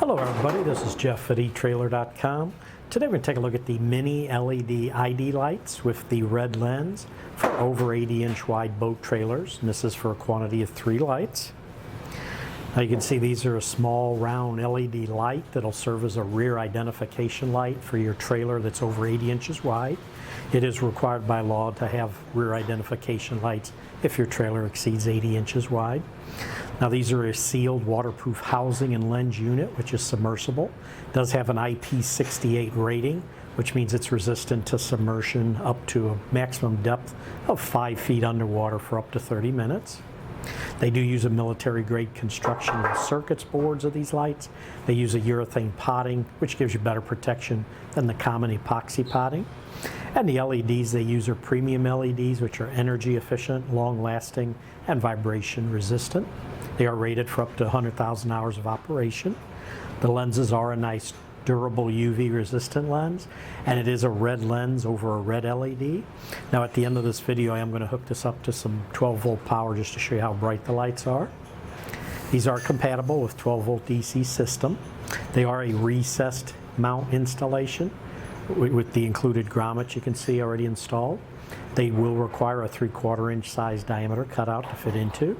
Hello everybody, this is Jeff at Etrailer.com. Today we're going to take a look at the mini LED ID lights with the red lens for over 80-inch wide boat trailers. And this is for a quantity of 3 lights. Now you can see these are a small round LED light that'll serve as a rear identification light for your trailer that's over 80 inches wide. It is required by law to have rear identification lights if your trailer exceeds 80 inches wide. Now these are a sealed waterproof housing and lens unit, which is submersible. It does have an IP68 rating, which means it's resistant to submersion up to a maximum depth of 5 feet underwater for up to 30 minutes. They do use a military grade construction of circuits boards of these lights. They use a urethane potting, which gives you better protection than the common epoxy potting. And the LEDs they use are premium LEDs, which are energy efficient, long lasting, and vibration resistant. They are rated for up to 100,000 hours of operation. The lenses are a nice durable UV resistant lens, and it is a red lens over a red LED. Now at the end of this video I am going to hook this up to some 12 volt power just to show you how bright the lights are. These are compatible with 12 volt DC system. They are a recessed mount installation with the included grommets you can see already installed. They will require a 3/4 inch size diameter cutout to fit into.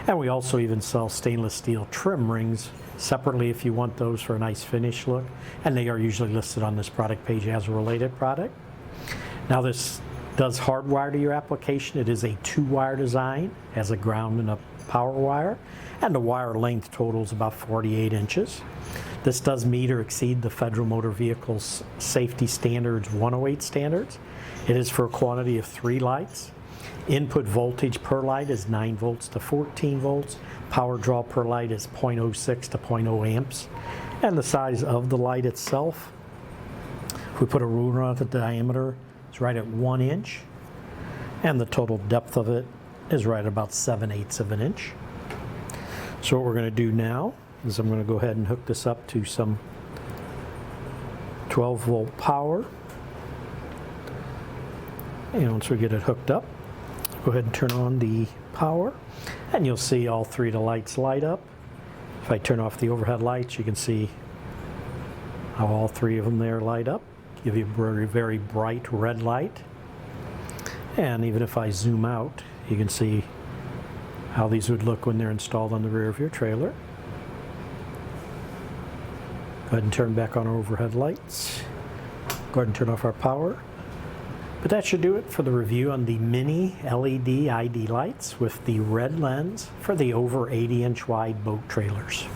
And we also even sell stainless steel trim rings separately if you want those for a nice finish look. And they are usually listed on this product page as a related product. Now this does hardwire to your application. It is a 2-wire design, has a ground and a power wire, and the wire length totals about 48 inches. This does meet or exceed the Federal Motor Vehicles Safety Standards 108 standards. It is for a quantity of 3 lights. Input voltage per light is 9 volts to 14 volts. Power draw per light is 0.06 to 0.0 amps. And the size of the light itself, if we put a ruler on the diameter, it's right at 1 inch. And the total depth of it is right at about 7/8 of an inch. So what we're going to do now is I'm going to go ahead and hook this up to some 12 volt power. And once we get it hooked up, go ahead and turn on the power, and you'll see all 3 of the lights light up. If I turn off the overhead lights, you can see how all 3 of them there light up. Give you a very, very bright red light. And even if I zoom out, you can see how these would look when they're installed on the rear of your trailer. Go ahead and turn back on our overhead lights. Go ahead and turn off our power. But that should do it for the review on the mini LED ID lights with the red lens for the over 80-inch wide boat trailers.